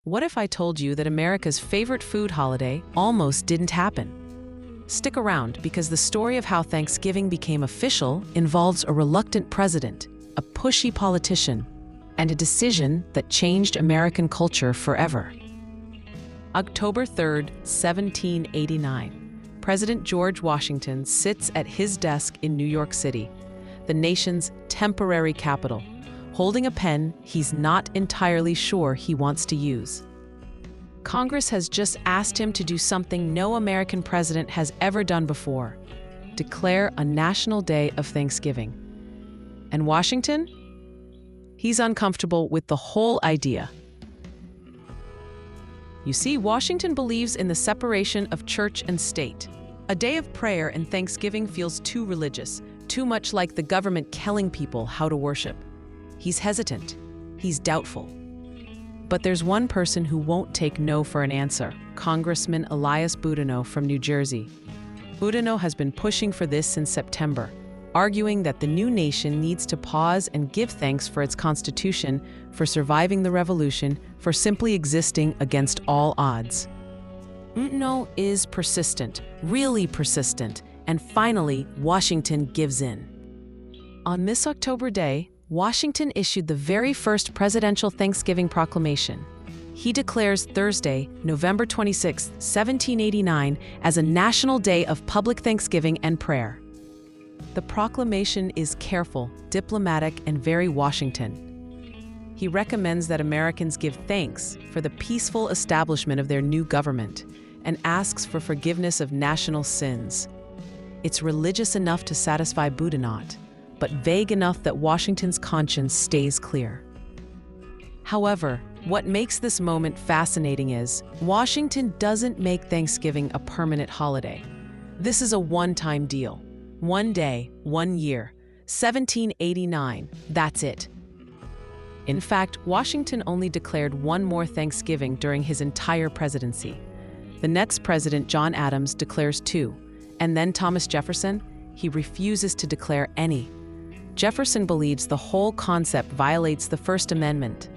What if I told you that America's favorite food holiday almost didn't happen? Stick around, because the story of how Thanksgiving became official involves a reluctant president, a pushy politician, and a decision that changed American culture forever. October 3rd, 1789. President George Washington sits at his desk in New York City, the nation's temporary capital, holding a pen he's not entirely sure he wants to use. Congress has just asked him to do something no American president has ever done before: declare a national day of Thanksgiving. And Washington? He's uncomfortable with the whole idea. You see, Washington believes in the separation of church and state. A day of prayer and Thanksgiving feels too religious, too much like the government telling people how to worship. He's hesitant. He's doubtful. But there's one person who won't take no for an answer: Congressman Elias Boudinot from New Jersey. Boudinot has been pushing for this since September, arguing that the new nation needs to pause and give thanks for its constitution, for surviving the revolution, for simply existing against all odds. Boudinot is persistent, really persistent, and finally, Washington gives in. On this October day, Washington issued the very first presidential Thanksgiving proclamation. He declares Thursday, November 26, 1789, as a national day of public thanksgiving and prayer. The proclamation is careful, diplomatic, and very Washington. He recommends that Americans give thanks for the peaceful establishment of their new government and asks for forgiveness of national sins. It's religious enough to satisfy Boudinot, but vague enough that Washington's conscience stays clear. However, what makes this moment fascinating is Washington doesn't make Thanksgiving a permanent holiday. This is a one-time deal. One day, 1 year, 1789, that's it. In fact, Washington only declared one more Thanksgiving during his entire presidency. The next president, John Adams, declares 2, and then Thomas Jefferson, he refuses to declare any. Jefferson believes the whole concept violates the First Amendment.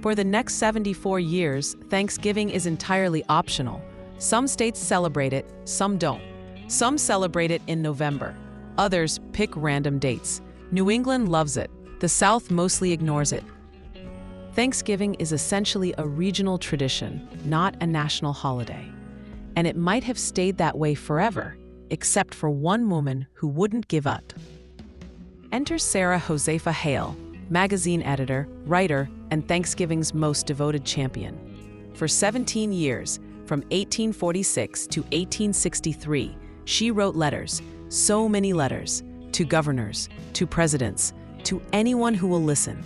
For the next 74 years, Thanksgiving is entirely optional. Some states celebrate it, some don't. Some celebrate it in November. Others pick random dates. New England loves it. The South mostly ignores it. Thanksgiving is essentially a regional tradition, not a national holiday. And it might have stayed that way forever, except for one woman who wouldn't give up. Enter Sarah Josepha Hale, magazine editor, writer, and Thanksgiving's most devoted champion. For 17 years, from 1846 to 1863, she wrote letters, so many letters, to governors, to presidents, to anyone who will listen.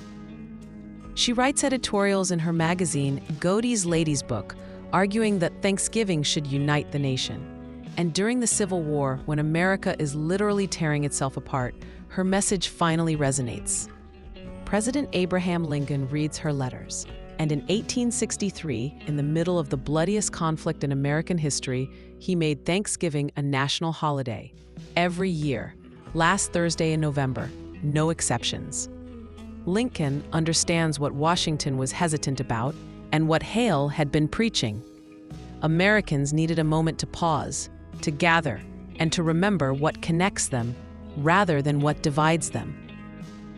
She writes editorials in her magazine, Godey's Lady's Book, arguing that Thanksgiving should unite the nation. And during the Civil War, when America is literally tearing itself apart, her message finally resonates. President Abraham Lincoln reads her letters, and in 1863, in the middle of the bloodiest conflict in American history, he made Thanksgiving a national holiday. Every year, last Thursday in November, no exceptions. Lincoln understands what Washington was hesitant about and what Hale had been preaching. Americans needed a moment to pause, to gather, and to remember what connects them rather than what divides them.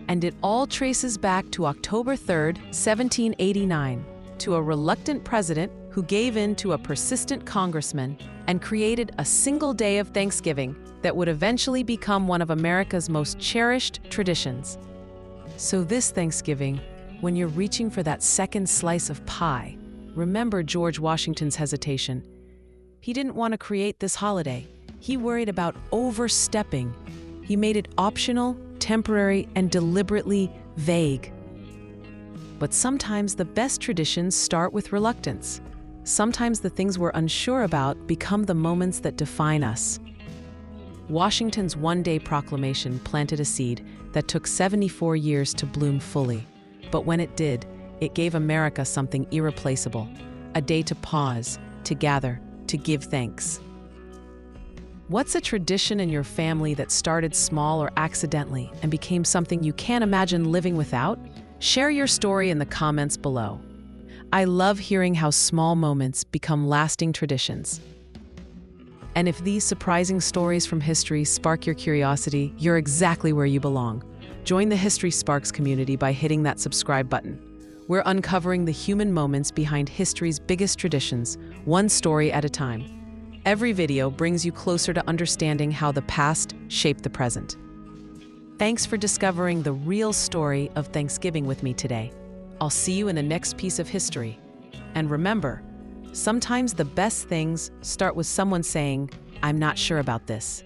And it all traces back to October 3rd, 1789, to a reluctant president who gave in to a persistent congressman and created a single day of Thanksgiving that would eventually become one of America's most cherished traditions. So this Thanksgiving, when you're reaching for that second slice of pie, remember George Washington's hesitation. He didn't want to create this holiday. He worried about overstepping. He made it optional, temporary, and deliberately vague. But sometimes the best traditions start with reluctance. Sometimes the things we're unsure about become the moments that define us. Washington's one-day proclamation planted a seed that took 74 years to bloom fully. But when it did, it gave America something irreplaceable: a day to pause, to gather, to give thanks. What's a tradition in your family that started small or accidentally and became something you can't imagine living without? Share your story in the comments below. I love hearing how small moments become lasting traditions. And if these surprising stories from history spark your curiosity, you're exactly where you belong. Join the History Sparks community by hitting that subscribe button. We're uncovering the human moments behind history's biggest traditions, one story at a time. Every video brings you closer to understanding how the past shaped the present. Thanks for discovering the real story of Thanksgiving with me today. I'll see you in the next piece of history. And remember, sometimes the best things start with someone saying, "I'm not sure about this."